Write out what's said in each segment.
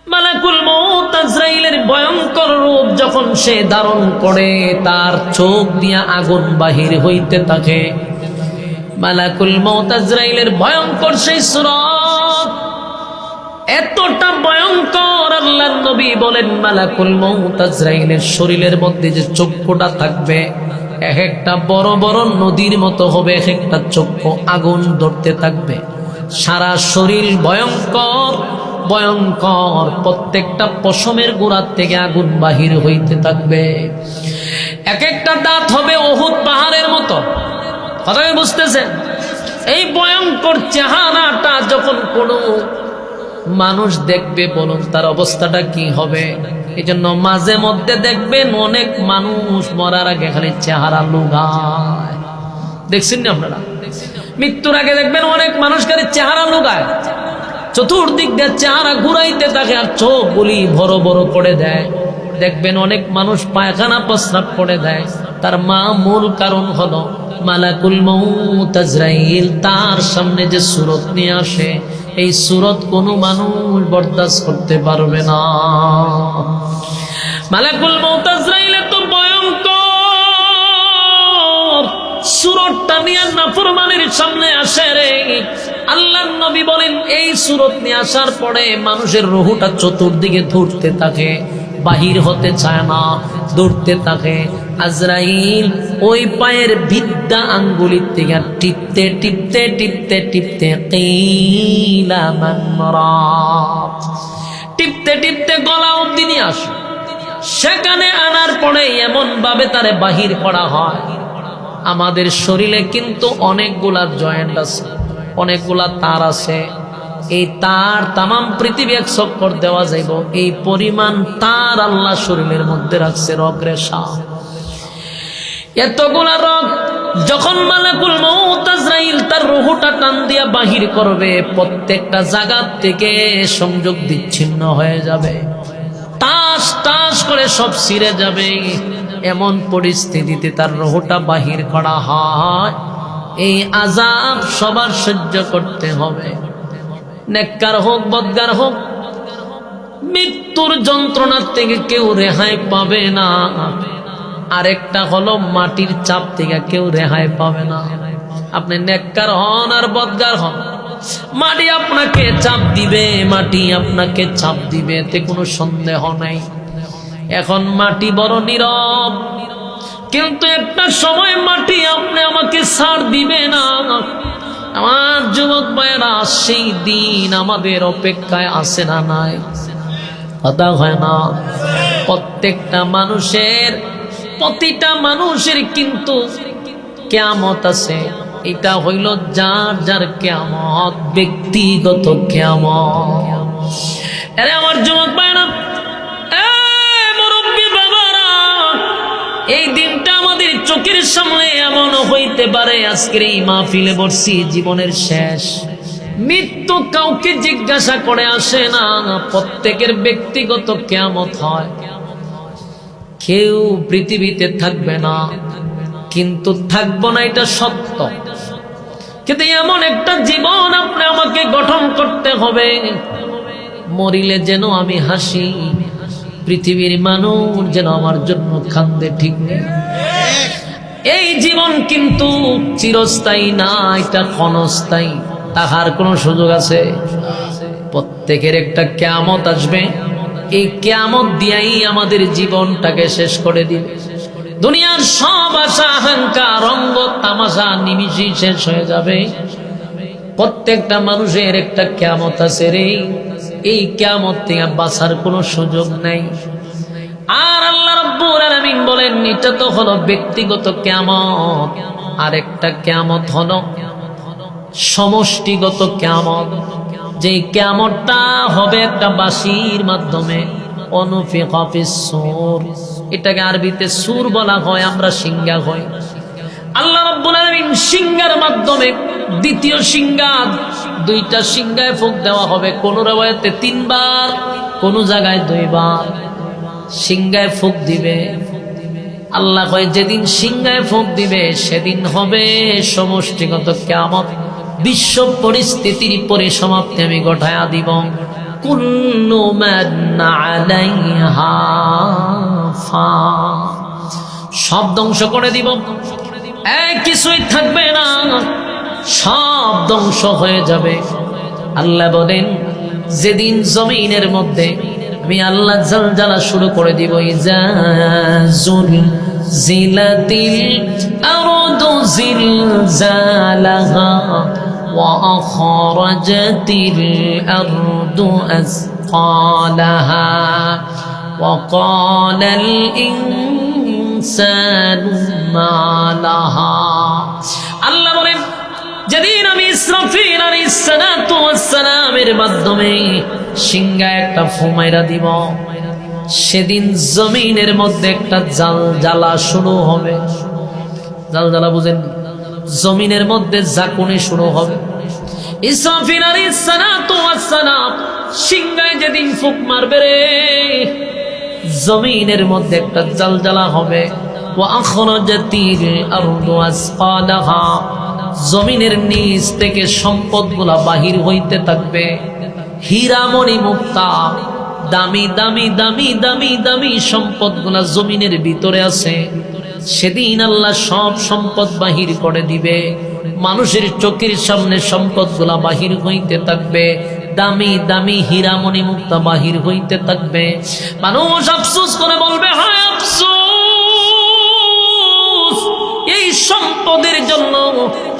মালাকুল মউত আজরাইলের ভয়ঙ্কর রূপ যখন সে ধারণ করে, তার চোখ দিয়া আগুন বাহির হইতে থাকে। মালাকুল মউত আজরাইলের ভয়ঙ্কর সেই সূরত এতটা ভয়ঙ্কর, আল্লাহর নবী বলেন মালাকুল মউত আজরাইলের শরীরের মধ্যে যে চক্ষুটা থাকবে এক একটা বড় বড় নদীর মতো হবে, এক একটা চক্ষু আগুন ধরতে থাকবে। সারা শরীর ভয়ঙ্কর ভয়ঙ্কর, প্রত্যেকটা পশমের গোড়ার থেকে আগুন বাহির হইতে থাকবে। এক একটা দাঁত হবে উহুদ পাহাড়ের মতো। কথা বুঝতেছেন? এই ভয়ঙ্কর চেহারাটা যখন কোনো মানুষ দেখবে, বলুন তার অবস্থাটা কি হবে? এই জন্য মাঝে মধ্যে দেখবেন অনেক মানুষ মরার আগে খালি চেহারা লুগায়। দেখছেন না আপনারা? মৃত্যুর আগে দেখবেন অনেক মানুষ খালি চেহারা লুগায়, চতুর্দিক দিয়ে চেহারা ঘুরাইতে থাকে আর চোখগুলি বড় বড় করে দেয়। দেখবেন অনেক মানুষ পায়খানা প্রস্রাব করে দেয়। তার মূল কারণ হলো মালাকুল মউত আজরাইল তার সামনে যে সূরত নিয়ে আসে, এই সূরত কোনো মানুষ বরদাস্ত করতে পারবে না। মালাকুল মউত আজরাইল তো ভয়ঙ্কর, সূরতটা নিয়ে নাফরমানের সামনে আসে রে। আল্লাহর নবী বলেন এই সূরত নিয়ে আসার পরে মানুষের রুহটা চতুর্দিকে ধরতে থাকে, বাহির হতে চায় না, দৌড়তে থাকে। আজরাইল ওই পায়ের বিদ্যা আঙ্গুলির থেকে টিপতে টিপতে টিপতে টিপতে কিলা মান মারাত, টিপতে টিপতে গলা অবধি নিয়ে আসে। সেখানে আনার পরে এমন ভাবে তারে বাহির করা হয়। আমাদের শরীরে কিন্তু অনেকগুলা জয়েন্ট আছে, অনেকগুলা তার আছে। এই তার তামাম পৃথিবী এক চক্কর দেওয়া যাইব, এই পরিমাণ তার আল্লাহ শরীরের মধ্যে রাখছে রগ রেশা। এতগুলা রগ যখন মালাকুল মউত আজরাইল তার রূহটা টান দিয়া বাহির করবে, প্রত্যেকটা জায়গা থেকে সংযোগ বিচ্ছিন্ন হয়ে যাবে, টাস টাস করে সব ছিঁড়ে যাবে। এমন পরিস্থিতিতে তার রূহটা বাহির করা হয়। এই আযাব সবার সহ্য করতে হবে, নেককার হোক বদকার হোক। মৃত্যুর যন্ত্রণার থেকে কেউ রেহাই পাবে না। আরেকটা হলো মাটির চাপ থেকে কেউ রেহাই পাবে না। আপনি নেককার হন আর বদকার হন, মাটি আপনাকে চাপ দিবে, মাটি আপনাকে চাপ দিবে, এতে কোনো সন্দেহ নাই। এখন মাটি বড় নীরব, কিন্তু একটা সময় মাটি আপনি আমাকে ছাড় দিবে না। আমার যুবক ভাইয়েরা, সেই দিন আমাদের অপেক্ষায় আছে না নাই? কথা হয় না? প্রত্যেকটা মানুষের, প্রতিটা মানুষের কিন্তু কিয়ামত আছে। এটা হইল যার যার কিয়ামত, ব্যক্তিগত কিয়ামত। আরে আমার যুবক ভাইয়েরা, মুরব্বী বাবারা, এই দিনটা আমাদের চোখের সামনে এমন হইতে পারে আজকের এই মাহফিলে বসছি, জীবনের শেষ। মৃত্যু কাউকে জিজ্ঞাসা করে আসে না, প্রত্যেকের ব্যক্তিগত কিয়ামত হয়। কেউ পৃথিবীতে থাকবে না, কিন্তু থাকবো না এটা সত্য। কিন্তু এমন একটা জীবন আপনি আমাকে গঠন করতে হবে, মরিলে যেন আমি হাসি, পৃথিবীর মানুষ যেন আমার জন্য কান্দে। ঠিক নেই? এই জীবন কিন্তু চিরস্থায়ী না, এটা ক্ষণস্থায়ী। তাহার কোনো সুযোগ আছে? প্রত্যেকের একটা কিয়ামত আসবে, এই কিয়ামত দিয়েই আমাদের জীবনটাকে শেষ করে দিবে। দুনিয়ার সব আশা আকাঙ্ক্ষা রঙ্গ তামাশা নিমিষেই শেষ হয়ে যাবে। প্রত্যেকটা মানুষের একটা কিয়ামত আছে রে, এই কিয়ামত থেকে বাঁচার কোনো সুযোগ নাই। আর আল্লাহ রাব্বুল আলামিন বলেন এটা তো হলো ব্যক্তিগত কিয়ামত, আর একটা কিয়ামত হলো সমষ্টিগত কিয়ামত। যে কিয়ামতটা হবে একটা বাঁশির মাধ্যমে, অনুফিকা ফিস সূর, এটাকে আরবিতে সুর বলা হয়, আমরা সিংহা হই। আল্লাহ রাব্বুল আলামিন সিংহার মাধ্যমে, দ্বিতীয় সিংহা, দুইটা সিংহায় ফুঁক দেওয়া হবে। কোন রওয়ায়াতে 3 বার, কোন জায়গায় 2 বার সিংহায় ফুঁক দিবে। আল্লাহ কয় যেদিন সিংহায় ফুঁক দিবে সেদিন হবে সমষ্টিগত কিয়ামত। বিশ্ব পরিস্থিতির পরিসমাপ্তি আমি ঘটায়া দিব। কুল্লু মান আলাইহা ফান। সব ধ্বংস করে দিব, কিছুই থাকবে না, সব ধ্বংস হয়ে যাবে। আল্লাহ বলেন যেদিন জমিনের মধ্যে আমি আল্লাহ জালজালা শুরু করে দিব, ইজা زلزلت الأرض زلزالها وأخرجت الأرض أثقالها وقال الإنسان ما لها। আল্লাহ বলেন যেদিন আমি ইসরাফিল আলাইহিস সালাতু ওয়াস সালামের মাধ্যমে সিংহায় একটা ফুমাইরা দিব, সেদিন জমিনের মধ্যে একটা জালজালা শুরু হবে। জালজালা বুঝেন? জমিনের মধ্যে ঝাঁকুনি শুরু হবে। ইসরাফিল আলাইহিস সালাতু ওয়াস সালাম সিংহায় যেদিন ফুঁক মারবে রে, জমিনের মধ্যে একটা জালজালা হবে। ওয়া আখরাজাতিল আরদু আসকালাহা, জমিনের নিচ থেকে সম্পদগুলা বাহির হইতে থাকবে। হীরামণি মুক্তা, দামি দামি দামি দামি দামি সম্পদগুলা জমিনের ভিতরে আছে। সেদিন আল্লাহ সব সম্পদ বাহির করে দিবে। মানুষের চোখের সামনে সম্পদগুলা বাহির হইতে থাকবে, দামি দামি হীরামণি মুক্তা বাহির হইতে থাকবে। মানুষ আফসোস করে বলবে, হায় আফসোস, এই সম্পদের জন্য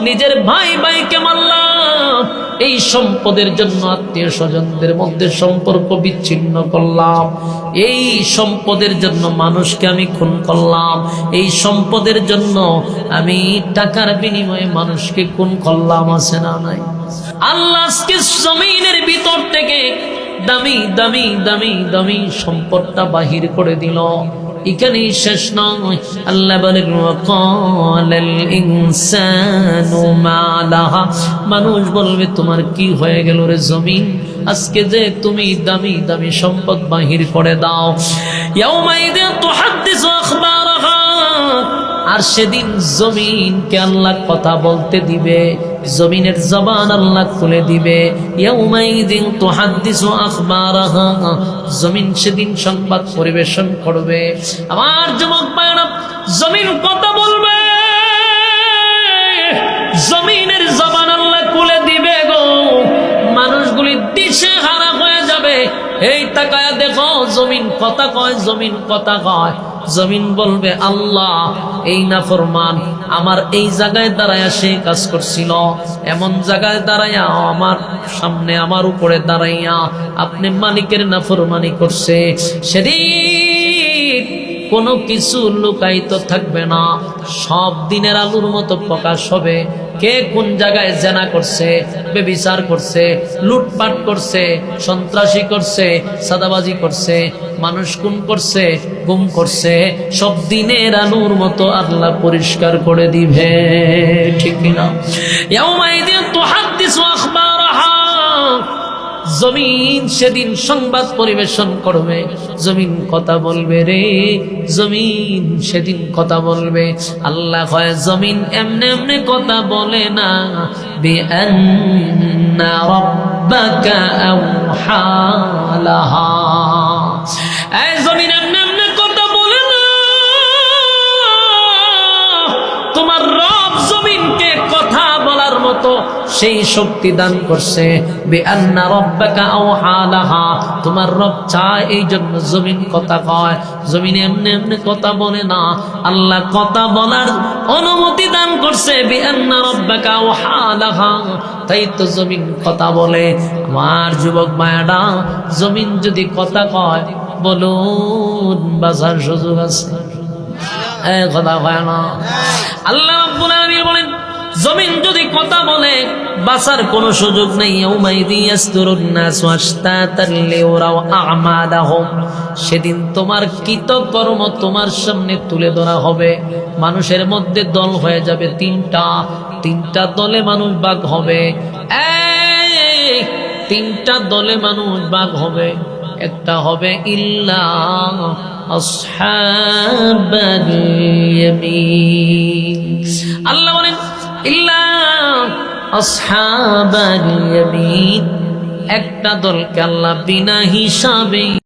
নিজের ভাই ভাইকে মারলাম, এই সম্পদের জন্য আত্মীয় স্বজনদের মধ্যে সম্পর্ক বিচ্ছিন্ন করলাম, এই সম্পদের জন্য মানুষকে আমি খুন করলাম, এই সম্পদের জন্য আমি টাকার বিনিময়ে মানুষকে খুন করলাম। আছে না নাই? আল্লাহ আজকে জমিনের ভিতর থেকে দামি দামি দামি দামি সম্পদটা বাহির করে দিল। এখানেই শেষ নয়, আল্লাহ বলেন ওয়াকালাল ইনসানু মা লাহা, মানুষ বলবে তোমার কি হয়ে গেল রে জমিন, আজকে যে তুমি দামি দামি সম্পদ বাহির করে দাও। ইয়াউমাইযিন তুহাদ্দিসু আখবারাহা, আর সেদিন জমিনকে আল্লাহ কথা বলতে দিবে, জমিনের জবান আল্লাহ খুলে দিবে। ইয়াউমাইযিন তুহাদ্দিসু আখবারাহা, জমিন সেদিন সংবাদ পরিবেশন করবে। আমার যুবক ভাইরা, জমিন কথা বলবে, জমিনের জবান আল্লাহ খুলে দিবে গো। মানুষগুলি দিশে হারা হয়ে যাবে। এই তাকায়া দেখো, জমিন কথা কয়, জমিন কথা কয়। জমিন বলবে, আল্লাহ এই নাফরমান আমার এই জায়গায় দাঁড়ায়া সে কাজ করছিল, এমন জায়গায় দাঁড়াইয়া আমার সামনে আমার উপরে দাঁড়াইয়া আপনি মালিকের নাফরমানি করছে। সেদিন কোনো কিছু লুকায়িত থাকবে না, সব দিনের আলুর মতো প্রকাশ হবে। কে কোন জায়গায় জেনা করছে, বেবিচার করছে, লুটপাট করছে, সন্ত্রাসী করছে, সাদাবাজি করছে, মানুষ খুন করছে, গুম করছে, সব দিনের আলুর মতো আল্লাহ পরিষ্কার করে দিবে। ঠিক কিনা? ইয়াউমাইযিন তুহাদ্দিসু আখবারাহা, জমিন সেদিন সংবাদ পরিবেশন করবে। জমিন কথা বলবে রে, জমিন সেদিন কথা বলবে। আল্লাহ কয় জমিন এমনে এমনে কথা বলে না, বিআন্না রাব্বাকা আওহা লাহা, এই জমিন এমনে এমনে কথা বলে না, তোমার রব জমিনকে কথা বলার মতো সেই শক্তি দান করছে। বিআন্না রাব্বাকা আওহা লাহা, তোমার রব চায় এই জন্য জমিন কথা কয়। জমিন এমনি এমনি কথা বলে না, আল্লাহ কথা বলার অনুমতি দান করছে। বিআন্না রাব্বাকা আওহা লাহা, তাই তো জমিন কথা বলে। আমার যুবক মায়েরা, জমিন যদি কথা কয়, বলুন বাঁচার সুযোগ আছে? কথা কয় না। আল্লাহ রাব্বুল আলামিন বলেন, জমিন যদি কথা বলে বাঁচার কোনো সুযোগ নেই। ইয়াউমাইযিন ইয়াসদুরুন নাসু আশতাতান লিউরাউ আ'মালাহুম, সেদিন তোমার কৃতকর্ম তোমার সামনে তুলে ধরা হবে। মানুষের মধ্যে দল হয়ে যাবে তিনটা দলে মানুষ ভাগ হবে। তিনটা দলে মানুষ ভাগ হবে। একটা হবে ইল্লা আসহাবাল ইয়ামিন, আল্লাহ বলেন ইল্লা আসহাবাল ইয়ামিন, একটা দলকে আল্লাহ বিনা হিসাবে